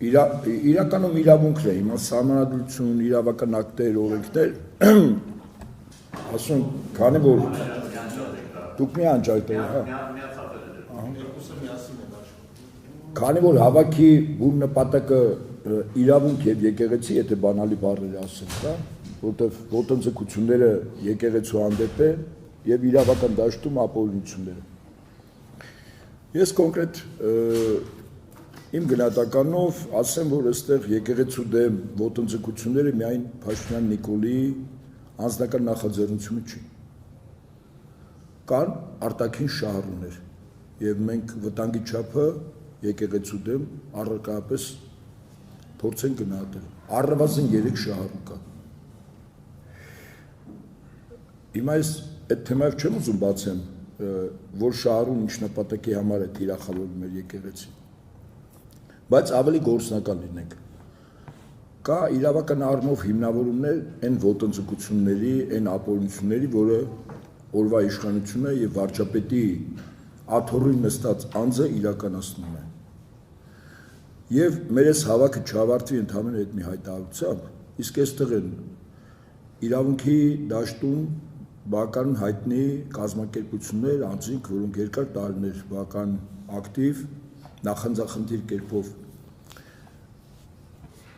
իրականում իրավունքն է, հիմա սահմանադրություն, իրավական ակտեր, օրենքներ, ասում, քանի որ դուք մի անջայտ եք, հա։ Քանի որ հավաքի բուն նպատակը իրավունք եւ եկեղեցի, եթե բանալի բառեր ասենք, հա, որտեղ ոտնձգությունները եկեղեցու հանդեպ է եւ իրավական դաշտում ապօրինությունները։ Ես կոնկրետ իմ գնահատականով ասեմ, որ այստեղ եկեղեցու դեմ ոտնձգությունները միայն Փաշինյան Նիկոլի անձնական նախաձեռնությունը չի։ Կան արտաքին շահառուներ եւ մենք վտանգի չափը եկեղեցու դեմ առարկայապես փորձեն գնահատել։ Առնվազն 3 շահառու կա։ Հիմա ես այդ թեմայով չեմ ուզում բացեմ, որ շահառուն ինչ նպատակի համար է թիրախավորում մեր եկեղեցին։ Բայց ավելի գործնական լինենք։ Կա իրավական առումով հիմնավորումներ այն ոտնձգությունների, այն ապօրինությունների, որը օրվա իշխանությունը եւ վարչապետի աթոռին նստած անձը իրականացնում է։ Եվ մեր այս հավաքը չավարտվի ընդհանրապես այդ մի հայտարարությամբ, իսկ այստեղ են իրավունքի դաշտում բավական հայտնի կազմակերպություններ, անձինք, որոնք երկար տարիներ բավական ակտիվ, նախանձախնդիր կերպով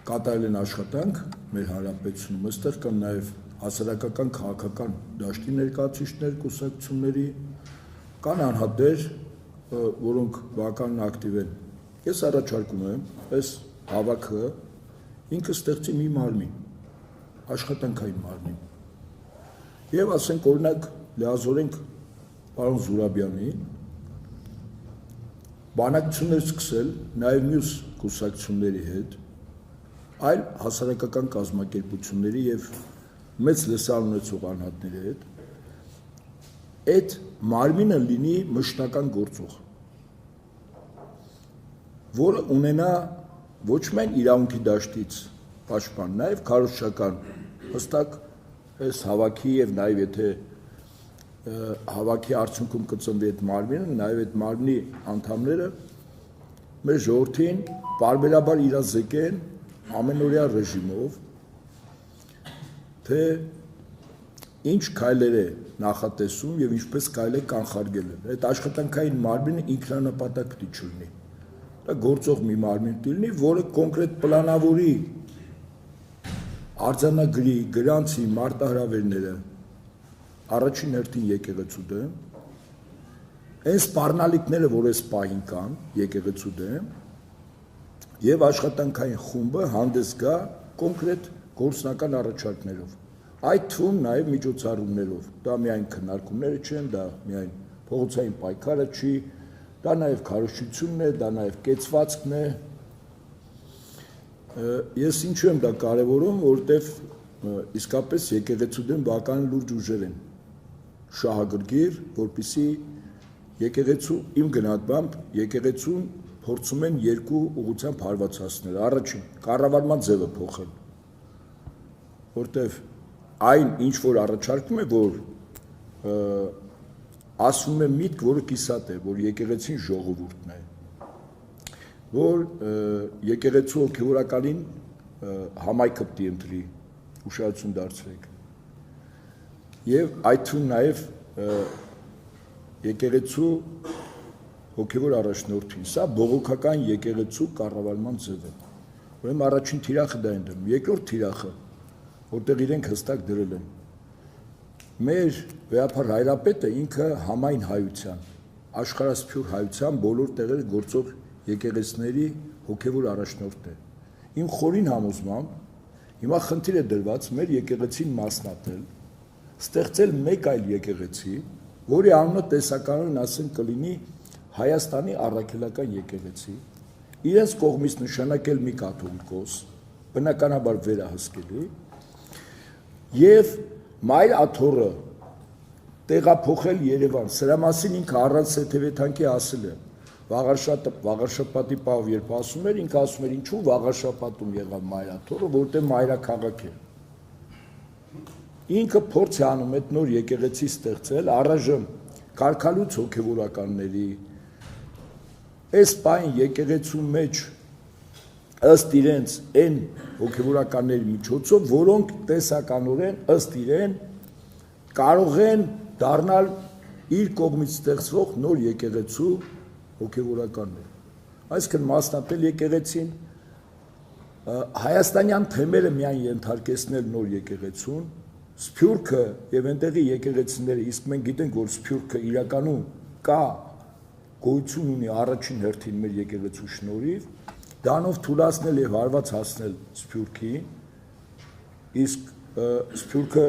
կատարել են աշխատանք մեր հանրապետությունում, այստեղ կան նաև հասարակական, քաղաքական դաշտի ներկայացուցիչներ, կուսակցությունների, կան անհատներ, որոնք բավական ակտիվ են։ Ես առաջարկում եմ, այս հավաքը ինքը ստեղծի մի մարմին, աշխատանքային մարմին։ Եվ ասենք օրինակ լիազորենք պարոն Զուրաբյանին, բանակցություններ սկսել նաև մյուս կուսակցությունների հետ, այլ հասարակական կազմակերպությունների եւ մեծ լսարան ունեցող անհատների հետ, այդ մարմինը լինի մշտական գործող, որը ունենա ոչ միայն իրավունքի դաշտից պաշտպան, նաև քարոզչական հստակ այս հավաքի եւ նաև եթե հավաքի արդյունքում կծնվի այդ մարմինը, նաև այդ մարմնի անդամները մեր ժողովրդին բարբերաբար իրազեկեն ամենօրյա ռեժիմով, թե ինչ քայլեր է նախատեսում եւ ինչպես կարելի է կանխարգելել։ Այդ աշխատանքային մարմինը ինքնանպատակ պիտի չլինի։ Դա գործող մի մարմին պիտի լինի, որը կոնկրետ պլանավորի արձանագրի, գրանցի մարտահրավերները առաջին հերթին եկեղեցու դեմ, այն սպառնալիքները, որ այս պահին կան եկեղեցու դեմ, եւ աշխատանքային խումբը հանդես գա կոնկրետ գործնական առաջարկներով։ Այդ թվում նաև միջոցառումներով, դա միայն քննարկումները չեն, դա միայն փողոցային պայքարը չի, դա նաև քարոզչությունն է, դա նաև կեցվածքն է։ Ես ինչու եմ դա կարևորում, որովհետև իսկապես եկեղեցու դեմ բավական լուրջ ուժեր են շահագրգիռ, որպեսզի եկեղեցու իմ գնահատմամբ եկեղեցուն փորձում են երկու ուղղությամբ հարվածացնել։ Առաջին, կառավարման ձևը փոխել, որտեղ այն ինչ որ առաջարկում է, որ ասվում է միտք, որը կիսատ է, որ եկեղեցին ժողովուրդն է, որ եկեղեցու հոգևորականին համայնքը պիտի ընտրի, ուշադրություն դարձրեք։ Եվ այդ թվում նաև եկեղեցու հոգևոր առաջնորդին, սա բողոքական եկեղեցու կառավարման ձև է։ Ուրեմն առաջին թիրախը դա են դնում, երկրորդ թիրախը, որտեղ իրենք հստակ դրել են։ Մեր վեհափառ հայրապետը ինքը համայն հայության, աշխարհասփյուր հայության բոլոր տեղերը գործող եկեղեցիների հոգևոր առաջնորդն է։ Իմ խորին համոզմամբ հիմա խնդիր է դրված մեր եկեղեցին մասնատել, ստեղծել մեկ այլ եկեղեցի, որի անունը տեսականորեն ասենք կլինի Հայաստանի առաքելական եկեղեցի, իրենց կողմից նշանակել մի կաթոլիկոս, բնականաբար վերահսկելի, եւ մայր աթոռը տեղափոխել Երևան։ Սրա մասին ինքը առանց սեթևեթանքի ասել է։ Վաղարշապատի պահով երբ ասում էր, ինքը ասում էր, ինչու Վաղարշապատում եղավ մայր աթոռը, որտեղ մայրաքաղաք է։ Ինքը փորձ է անում այդ նոր եկեղեցի ստեղծել, առայժմ կարգալուց հոգևորականների այս պայն եկեղեցու մեջ ըստ իրենց այն հոգևորականների միջոցով, որոնք տեսականորեն ըստ իրեն կարող են դառնալ իր կողմից ստեղծվող նոր եկեղեցու հոգևորականներ։ Այսինքն մասնատել եկեղեցին, հայաստանյան թեմերը միայն ենթարկեցնել նոր եկեղեցուն, Սփյուռքը եւ այնտեղի եկեղեցիները, իսկ մենք գիտենք, որ Սփյուռքը իրականում կա գոյություն ունի առաջին հերթին մեր եկեղեցու շնորհիվ, դանով թույլատրել եւ հարված հասնել Սփյուռքին, իսկ Սփյուռքը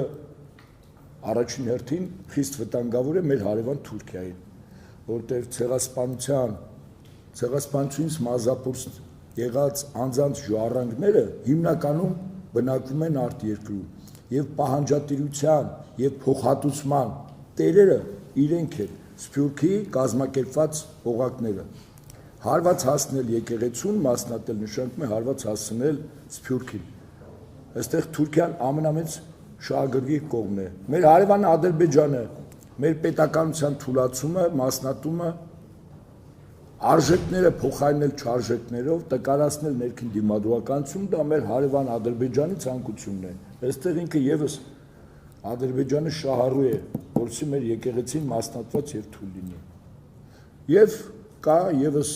առաջին հերթին խիստ վտանգավոր է մեր հարևան Թուրքիային, որտեղ ցեղասպանությունից մազապուրս եղած անձանց ժառանգները հիմնականում բնակվում են արտերկրում եւ պահանջատիրության եւ փոխհատուցման տերերը իրենք են Սփյուռքի կազմակերպված օղակները հարված հասնել եկեղեցուն մասնատել նշանակում է հարված հասնել Սփյուռքին այստեղ Թուրքիան ամենամեծ շահագրգիռ կողմն է մեր հարևան Ադրբեջանը մեր պետականության թուլացումը մասնատումը արժեքները փոխարինել չարժեքներով տկարացնել ներքին դիմադրականություն դա մեր հարևան Ադրբեջանի ցանկությունն է այստեղ ինքը եւս Ադրբեջանը շահառու է որովհետեւ մեր եկեղեցին մասնատված եւ թույլ լինի եւ կա եւս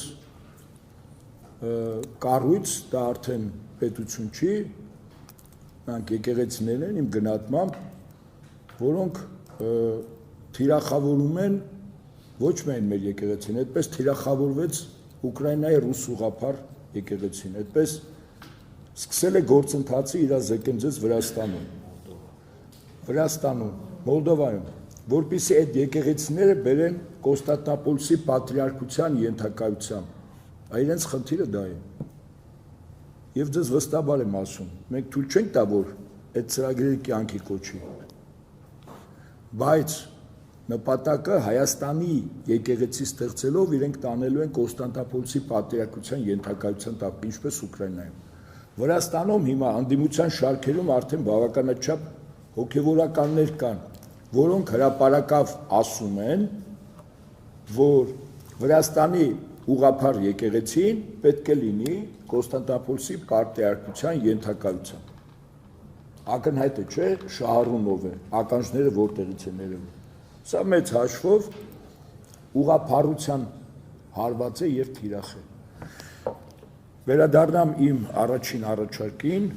կառույց դա արդեն պետություն չի նրանք եկեղեցիներն են իմ գնահատմամբ որոնք թիրախավորում են ոչ միայն մեր եկեղեցին, այդպես թիրախավորվեց Ուկրաինայի ռուս ուղղափառ եկեղեցին, այդպես սկսել է գործընթացը իր զեկնձեց Վրաստանում, Մոլդովայում, որպեսզի այդ եկեղեցիները բերեն Կոստանդնուպոլսի պատրիարքության ենթակայությամբ, իրենց խնդիրը դա է։ Եվ ձեզ վստահաբար եմ ասում, մենք թույլ չենք տա, որ այդ ծրագրերը կյանքի կոչի, բայց նպատակը Հայաստանի եկեղեցի ստեղծելով իրենք տանելու են Կոստանդնուպոլսի պատրիարքության ենթակայության տակ, ինչպես Ուկրաինայում։ Վրաստանում հիմա անդիմության շարքերում արդեն բավականաչափ հոգևորականներ կան, որոնք հրապարակավ ասում են, որ Վրաստանի ուղղափառ եկեղեցին պետք է լինի Կոստանդնուպոլսի պատրիարքության ենթակայությամբ։ Ակնհայտ է, չէ, շահառուն ով է, ականջները որտեղից են երևում։ Սա մեծ հաշվով ուղղափառության հարված է եւ թիրախ է։ Վերադառնամ իմ առաջին առաջարկին,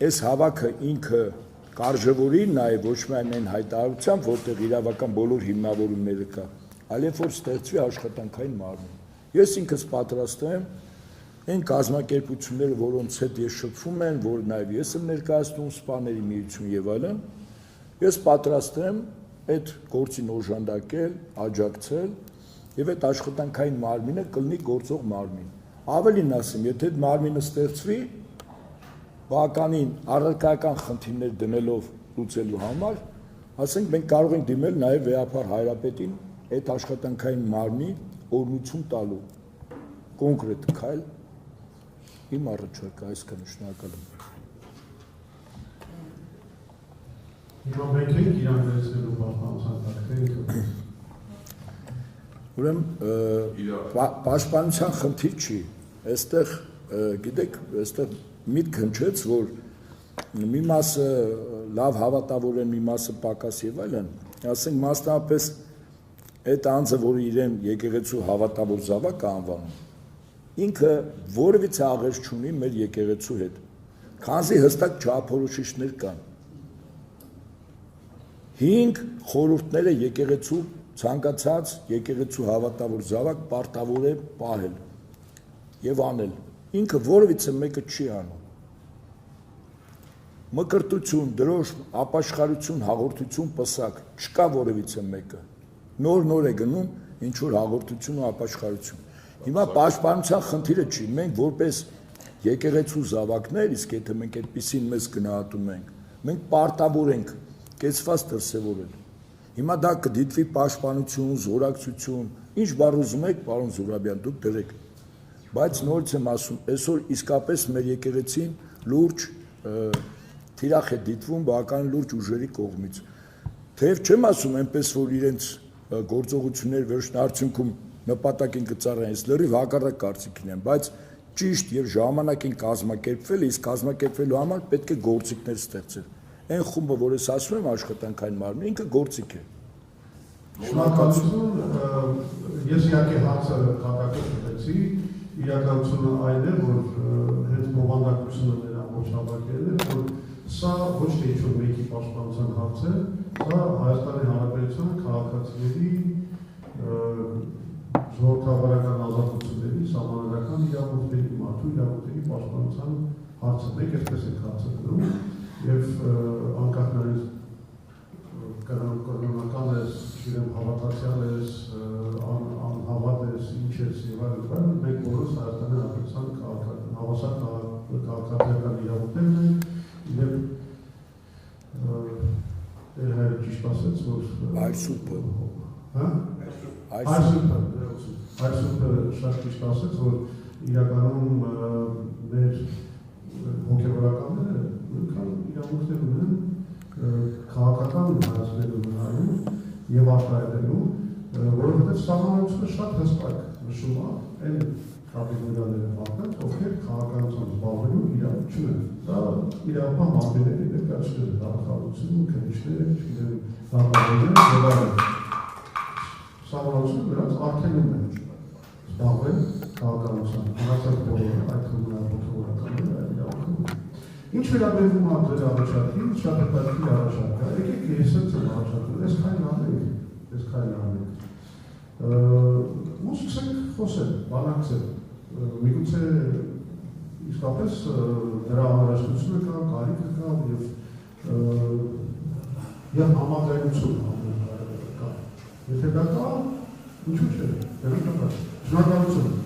այս հավաքը ինքը կարժևորի նաեւ ոչ միայն այն հայտարարությամբ, որտեղ իրավական բոլոր հիմնավորումները կա, այլև որ ստեղծվի աշխատանքային մարմին։ Ես ինքս պատրաստ եմ այն կազմակերպությունները, որոնց հետ ես շփվում եմ, որ նաեւ ես եմ ներկայացնում սպաների միություն եւ այլն, ես պատրաստ եմ այդ գործին օժանդակել, աջակցել եւ այդ աշխատանքային մարմինը կլինի գործող մարմին։ Ավելին ասեմ, եթե այդ մարմինը ստեղծվի, բականին առարկայական խնդիրներ դնելով լուծելու համար, ասենք մենք կարող ենք դիմել նաեւ վեհապար հայրապետին այդ աշխատանքային մարմնի օրնություն տալու կոնկրետ քայլ իմ առաջարկը այսքանը շնորհակալ եմ։ Հիմա մենք ենք իրան վերցնելու պաշտպանության տակ, Ուրեմն պաշտպանության խնդիր չի, այստեղ գիտեք, այստեղ միտք հնչեց, որ մի մասը լավ հավատավոր են, մի մասը պակաս եւ այլն, ասենք մասնավորապես այդ անձը, որը իրեն եկեղեցու հավատավոր զավակ է անվանում, ինքը որևիցե աղերս չունի մեր եկեղեցու հետ, քանզի հստակ չափորոշիչներ կան։ 5 խորհուրդները եկեղեցու ցանկացած եկեղեցու հավատավոր զավակ պարտավոր է պահել եւ անել։ Ինքը որևիցե մեկը չի անում։ Մկրտություն, դրոշ, ապաշխարություն, հաղորդություն, պսակ, չկա որևիցե մեկը։ Նոր է գնում ինչ որ հաղորդություն ու ապաշխարություն։ Հիմա պաշտպանության խնդիրը չի, մենք որպես եկեղեցու զավակներ, իսկ եթե մենք այդպեսին մեզ գնահատում ենք, մենք պարտավոր ենք կեցված դրսևորել։ Հիմա դա կդիտվի պաշտպանություն, զորակցություն, ինչ բառ ուզում եք, պարոն Զուրաբյան, դուք դրեք։ Բայց նորից եմ ասում, այսօր իսկապես մեր եկեղեցին լուրջ թիրախ է դիտվում բավական լուրջ ուժերի կողմից։ Թեև չեմ ասում այնպես, որ իրենց գործողություններ վերջնարդյունքում նպատակին կծառայեն, լրիվ հակառակ կարծիքին եմ, բայց ճիշտ եւ ժամանակին կազմակերպվել, իսկ կազմակերպվելու համար պետք է գործիքներ ստեղծել։ Այն խումբը, որ ես ասում եմ աշխատանքային մարմին, ինքը գործիք է։ Շնորհակալություն, ես իհարկե հարցը կատակով տվեցի, իրականությունը այն է, որ հենց բովանդակությունը մեր ամբողջ հավաքելն է, որ սա ոչ թե ինչ-որ մեկի պաշտպանության հարց է, սա Հայաստանի Հանրապետության քաղաքացիների ժողովրդավարական ազատությունների, սահմանադրական իրավունքների, մարդու իրավունքների պաշտպանության հարցը, մենք այսպես ենք հարցը դնում, եւ անկախ նայած կրոնական ես, իրեմ հավատացյալ ես, անհավատ ես, ինչ ես եւ այլն, մենք բոլորս Հայաստանի Հանրապետության հավասար քաղաքացիական իրավունքներն են եւ հայրը ճիշտ ասեց, որ Այսուպը շատ ճիշտ ասեց, որ իրականում մեր հոգեվորականները նույնքան իրավունքներ ունեն քաղաքական հարցերում նայում եւ արտահայտելու, որովհետեւ սահմանությունը շատ հստակ նշում է այն կատեգորիաները մարդկանց, ովքեր քաղաքականությամբ զբաղվելու իրավունք չունեն։ Դա իրավապահ մարմինների ներկայացուցիչները, դատախազությունը, քննիչները, չգիտեմ, դատավորները եւ այլն։ Սահմանությունը նրանց արգելում է զբաղվել քաղաքականությամբ, մնացած բոլորը, այդ թվում հոգեվորականները այլ իրավունք ունեն։ Ինչ վերաբերվում է ձեր առաջարկին, շատ հետաքրքիր առաջարկ է, եկեք ես եմ առաջարկում, այս քայլն անենք, ու սկսենք խոսել, բանակցել, միգուցե իսկապես նրա անհրաժեշտությունը կա, կարիքը կա եւ համաձայնություն կա։ Եթե դա կա, ինչու՞ չէ, շնորհակալություն։